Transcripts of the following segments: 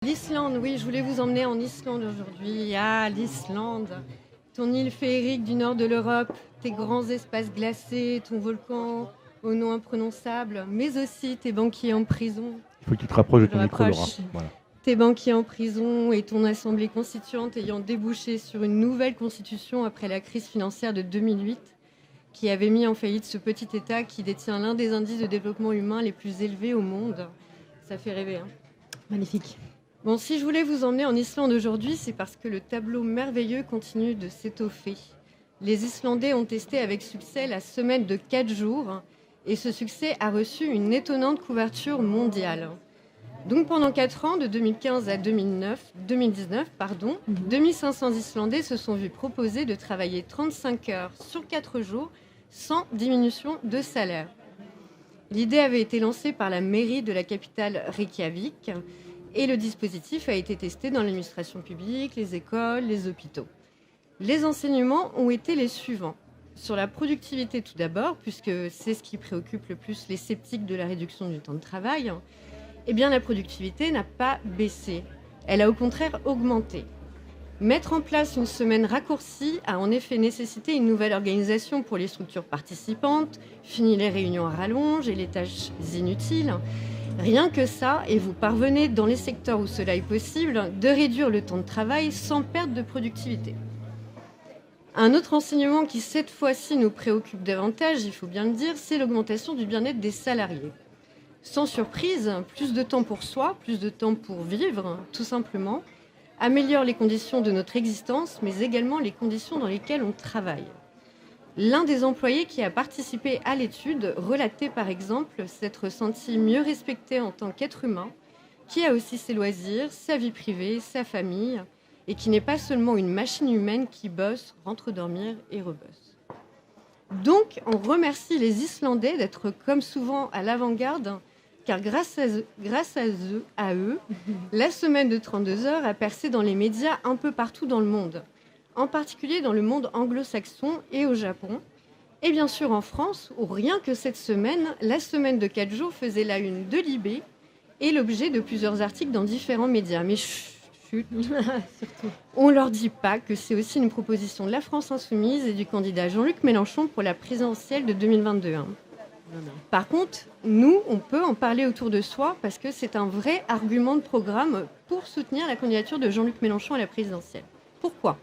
L'Islande, oui, je voulais vous emmener en Islande aujourd'hui. Ah, l'Islande, ton île féerique du nord de l'Europe, tes grands espaces glacés, ton volcan au nom imprononçable, mais aussi tes banquiers en prison. Il faut que tu te rapproches de Je ton micro, Laura. rapproche. Voilà. Tes banquiers en prison et ton assemblée constituante ayant débouché sur une nouvelle constitution après la crise financière de 2008, qui avait mis en faillite ce petit État qui détient l'un des indices de développement humain les plus élevés au monde. Ça fait rêver, hein. Magnifique. Bon, si je voulais vous emmener en Islande aujourd'hui, c'est parce que le tableau merveilleux continue de s'étoffer. Les Islandais ont testé avec succès la semaine de 4 jours et ce succès a reçu une couverture mondiale. Donc pendant 4 ans, de 2015 à 2019, 2500 Islandais se sont vus proposer de travailler 35 heures sur 4 jours sans diminution de salaire. L'idée avait été lancée par la mairie de la capitale Reykjavik et le dispositif a été testé dans l'administration publique, les écoles, les hôpitaux. Les enseignements ont été les suivants. Sur la productivité tout d'abord, puisque c'est ce qui préoccupe le plus les sceptiques de la réduction du temps de travail, eh bien la productivité n'a pas baissé. Elle a au contraire augmenté. Mettre en place une semaine raccourcie a en effet nécessité une nouvelle organisation pour les structures participantes, fini les réunions à rallonge et les tâches inutiles. Rien que ça, et vous parvenez, dans les secteurs où cela est possible, de réduire le temps de travail sans perte de productivité. Un autre enseignement qui, cette fois-ci, nous préoccupe davantage, il faut bien le dire, c'est l'augmentation du bien-être des salariés. Sans surprise, plus de temps pour soi, plus de temps pour vivre, tout simplement, améliore les conditions de notre existence, mais également les conditions dans lesquelles on travaille. L'un des employés qui a participé à l'étude relatait par exemple s'être senti mieux respecté en tant qu'être humain, qui a aussi ses loisirs, sa vie privée, sa famille, et qui n'est pas seulement une machine humaine qui bosse, rentre dormir et rebosse. Donc, on remercie les Islandais d'être comme souvent à l'avant-garde, car grâce à eux, la semaine de 32 heures a percé dans les médias un peu partout dans le monde, en particulier dans le monde anglo-saxon et au Japon, et bien sûr en France, où rien que cette semaine, la semaine de 4 jours faisait la une de Libé et l'objet de plusieurs articles dans différents médias. Mais chut, on ne leur dit pas que c'est aussi une proposition de la France Insoumise et du candidat Jean-Luc Mélenchon pour la présidentielle de 2022. Par contre, nous, on peut en parler autour de soi parce que c'est un vrai argument de programme pour soutenir la candidature de Jean-Luc Mélenchon à la présidentielle. Pourquoi ?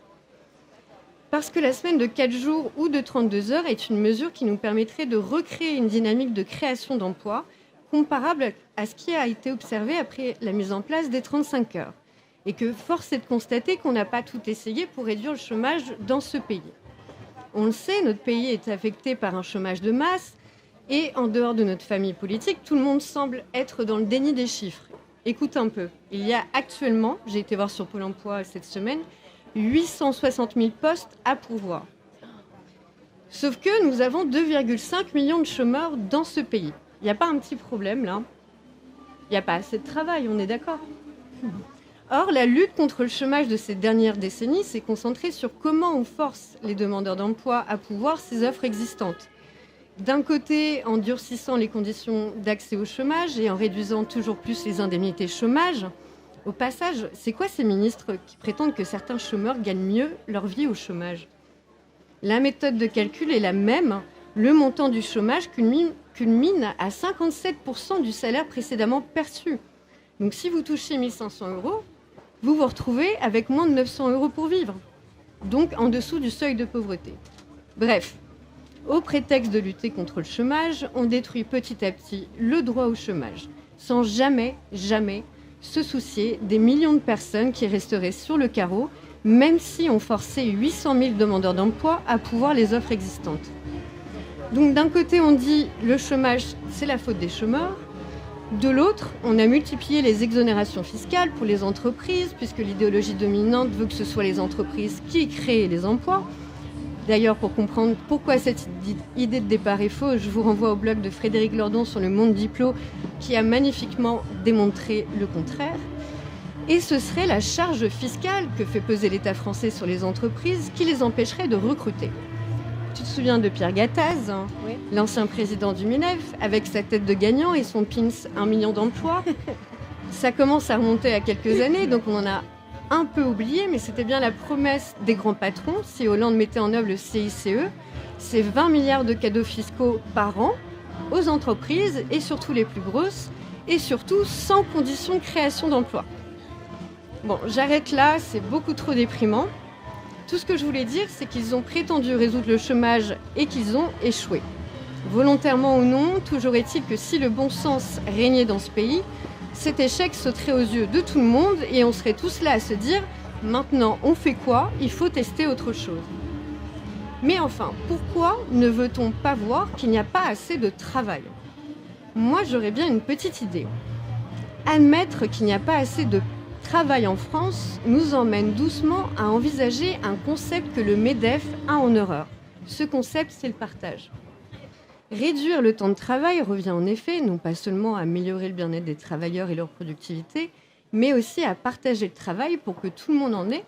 Parce que la semaine de 4 jours ou de 32 heures est une mesure qui nous permettrait de recréer une dynamique de création d'emplois comparable à ce qui a été observé après la mise en place des 35 heures. Et que force est de constater qu'on n'a pas tout essayé pour réduire le chômage dans ce pays. On le sait, notre pays est affecté par un chômage de masse et en dehors de notre famille politique, tout le monde semble être dans le déni des chiffres. Écoute un peu, il y a actuellement, j'ai été voir sur Pôle emploi cette semaine, 860 000 postes à pourvoir. Sauf que nous avons 2,5 millions de chômeurs dans ce pays. Il n'y a pas un petit problème là ? Il n'y a pas assez de travail, on est d'accord ? Or, la lutte contre le chômage de ces dernières décennies s'est concentrée sur comment on force les demandeurs d'emploi à pourvoir ces offres existantes. D'un côté, en durcissant les conditions d'accès au chômage et en réduisant toujours plus les indemnités chômage. Au passage, c'est quoi ces ministres qui prétendent que certains chômeurs gagnent mieux leur vie au chômage ? La méthode de calcul est la même. Le montant du chômage culmine à 57% du salaire précédemment perçu. Donc si vous touchez 1 500 €, vous vous retrouvez avec moins de 900 € pour vivre. Donc en dessous du seuil de pauvreté. Bref, au prétexte de lutter contre le chômage, on détruit petit à petit le droit au chômage, sans jamais se soucier des millions de personnes qui resteraient sur le carreau, même si on forçait 800 000 demandeurs d'emploi à pourvoir les offres existantes. Donc d'un côté, on dit le chômage, c'est la faute des chômeurs. De l'autre, on a multiplié les exonérations fiscales pour les entreprises, puisque l'idéologie dominante veut que ce soit les entreprises qui créent les emplois. D'ailleurs, pour comprendre pourquoi cette idée de départ est fausse, je vous renvoie au blog de Frédéric Lordon sur le Monde Diplo, qui a magnifiquement démontré le contraire. Et ce serait la charge fiscale que fait peser l'État français sur les entreprises qui les empêcherait de recruter. Tu te souviens de Pierre Gattaz, l'ancien président du MINEF, avec sa tête de gagnant et son pins 1 million d'emplois ? Ça commence à remonter à quelques années, donc on en a un peu oublié, mais c'était bien la promesse des grands patrons. Si Hollande mettait en œuvre le CICE, c'est 20 milliards de cadeaux fiscaux par an aux entreprises, et surtout les plus grosses, et surtout sans condition de création d'emplois. Bon, j'arrête là, c'est beaucoup trop déprimant. Tout ce que je voulais dire, c'est qu'ils ont prétendu résoudre le chômage et qu'ils ont échoué. Volontairement ou non, toujours est-il que si le bon sens régnait dans ce pays, cet échec sauterait aux yeux de tout le monde et on serait tous là à se dire « Maintenant, on fait quoi ? Il faut tester autre chose ». Mais enfin, pourquoi ne veut-on pas voir qu'il n'y a pas assez de travail ? Moi, j'aurais bien une petite idée. Admettre qu'il n'y a pas assez de travail en France nous emmène doucement à envisager un concept que le MEDEF a en horreur. Ce concept, c'est le partage. Réduire le temps de travail revient en effet non pas seulement à améliorer le bien-être des travailleurs et leur productivité, mais aussi à partager le travail pour que tout le monde en ait,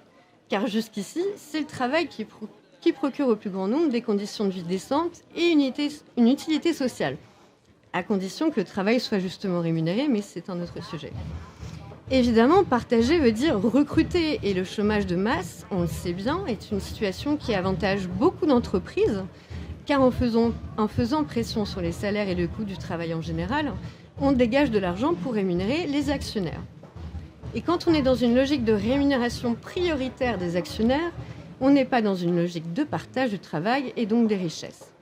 car jusqu'ici, c'est le travail qui procure au plus grand nombre des conditions de vie décentes et une utilité sociale, à condition que le travail soit justement rémunéré, mais c'est un autre sujet. Évidemment, partager veut dire recruter, et le chômage de masse, on le sait bien, est une situation qui avantage beaucoup d'entreprises, car en faisant pression sur les salaires et le coût du travail en général, on dégage de l'argent pour rémunérer les actionnaires. Et quand on est dans une logique de rémunération prioritaire des actionnaires, on n'est pas dans une logique de partage du travail et donc des richesses.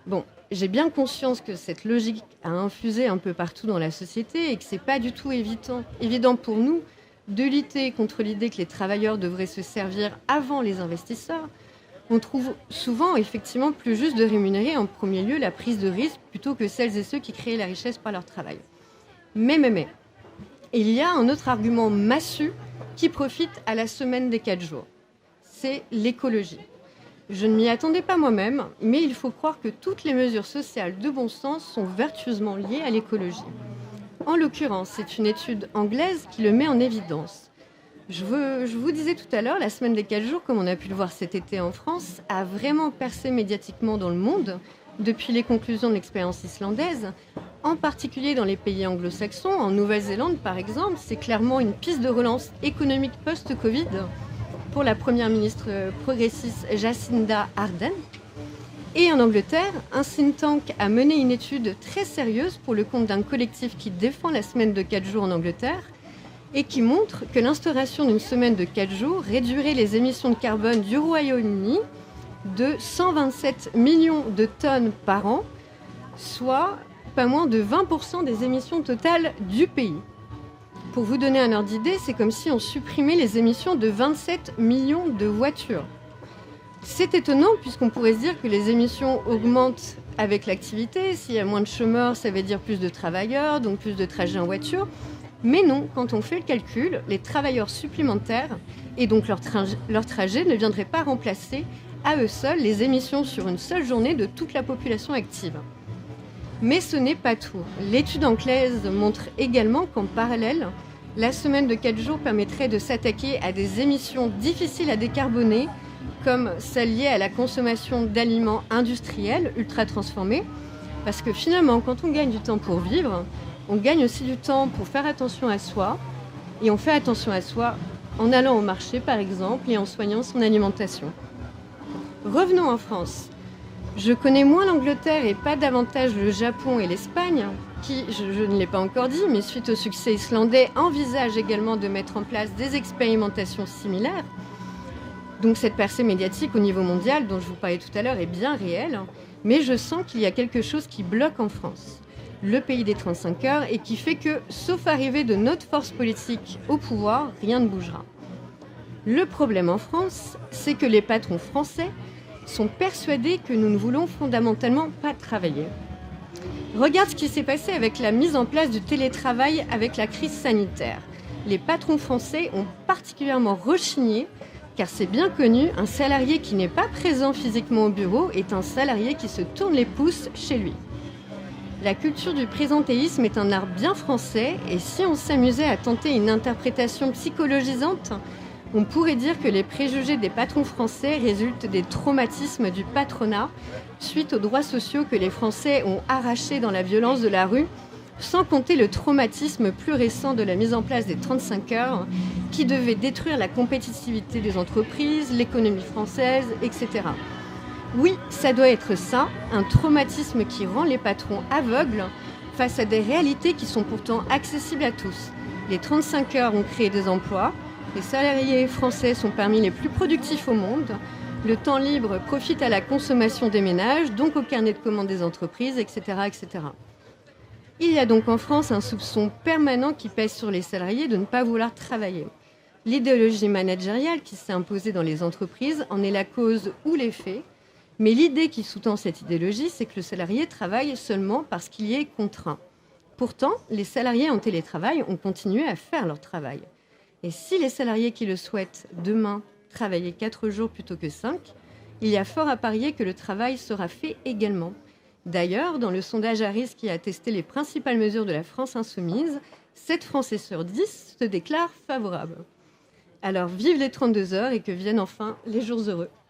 Bon, j'ai bien conscience que cette logique a infusé un peu partout dans la société et que ce n'est pas du tout évident pour nous de lutter contre l'idée que les travailleurs devraient se servir avant les investisseurs. On trouve souvent effectivement plus juste de rémunérer en premier lieu la prise de risque plutôt que celles et ceux qui créent la richesse par leur travail. Mais, il y a un autre argument massu qui profite à la semaine des 4 jours. C'est l'écologie. Je ne m'y attendais pas moi-même, mais il faut croire que toutes les mesures sociales de bon sens sont vertueusement liées à l'écologie. En l'occurrence, c'est une étude anglaise qui le met en évidence. Je vous disais tout à l'heure, la semaine des 4 jours, comme on a pu le voir cet été en France, a vraiment percé médiatiquement dans le monde depuis les conclusions de l'expérience islandaise, en particulier dans les pays anglo-saxons. En Nouvelle-Zélande, par exemple, c'est clairement une piste de relance économique post-Covid pour la première ministre progressiste Jacinda Ardern. Et en Angleterre, un think tank a mené une étude très sérieuse pour le compte d'un collectif qui défend la semaine de 4 jours en Angleterre et qui montre que l'instauration d'une semaine de 4 jours réduirait les émissions de carbone du Royaume-Uni de 127 millions de tonnes par an, soit pas moins de 20% des émissions totales du pays. Pour vous donner un ordre d'idée, c'est comme si on supprimait les émissions de 27 millions de voitures. C'est étonnant puisqu'on pourrait se dire que les émissions augmentent avec l'activité. S'il y a moins de chômeurs, ça veut dire plus de travailleurs, donc plus de trajets en voiture. Mais non, quand on fait le calcul, les travailleurs supplémentaires et donc leur trajet ne viendraient pas remplacer à eux seuls les émissions sur une seule journée de toute la population active. Mais ce n'est pas tout. L'étude anglaise montre également qu'en parallèle, la semaine de 4 jours permettrait de s'attaquer à des émissions difficiles à décarboner, comme celles liées à la consommation d'aliments industriels ultra transformés. Parce que finalement, quand on gagne du temps pour vivre, on gagne aussi du temps pour faire attention à soi. Et on fait attention à soi en allant au marché, par exemple, et en soignant son alimentation. Revenons en France. Je connais moins l'Angleterre et pas davantage le Japon et l'Espagne, qui, je ne l'ai pas encore dit, mais suite au succès islandais, envisagent également de mettre en place des expérimentations similaires. Donc cette percée médiatique au niveau mondial dont je vous parlais tout à l'heure est bien réelle, mais je sens qu'il y a quelque chose qui bloque en France, le pays des 35 heures, et qui fait que, sauf arrivée de notre force politique au pouvoir, rien ne bougera. Le problème en France, c'est que les patrons français sont persuadés que nous ne voulons fondamentalement pas travailler. Regarde ce qui s'est passé avec la mise en place du télétravail avec la crise sanitaire. Les patrons français ont particulièrement rechigné, car c'est bien connu, un salarié qui n'est pas présent physiquement au bureau est un salarié qui se tourne les pouces chez lui. La culture du présentéisme est un art bien français, et si on s'amusait à tenter une interprétation psychologisante, on pourrait dire que les préjugés des patrons français résultent des traumatismes du patronat suite aux droits sociaux que les Français ont arrachés dans la violence de la rue sans compter le traumatisme plus récent de la mise en place des 35 heures qui devait détruire la compétitivité des entreprises, l'économie française, etc. Oui, ça doit être ça, un traumatisme qui rend les patrons aveugles face à des réalités qui sont pourtant accessibles à tous. Les 35 heures ont créé des emplois, les salariés français sont parmi les plus productifs au monde, le temps libre profite à la consommation des ménages, donc au carnet de commandes des entreprises, etc., etc. Il y a donc en France un soupçon permanent qui pèse sur les salariés de ne pas vouloir travailler. L'idéologie managériale qui s'est imposée dans les entreprises en est la cause ou l'effet, mais l'idée qui sous-tend cette idéologie, c'est que le salarié travaille seulement parce qu'il y est contraint. Pourtant, les salariés en télétravail ont continué à faire leur travail. Et si les salariés qui le souhaitent demain travailler 4 jours plutôt que 5, il y a fort à parier que le travail sera fait également. D'ailleurs, dans le sondage Harris qui a testé les principales mesures de la France insoumise, 7 Français sur 10 se déclarent favorables. Alors vive les 32 heures et que viennent enfin les jours heureux.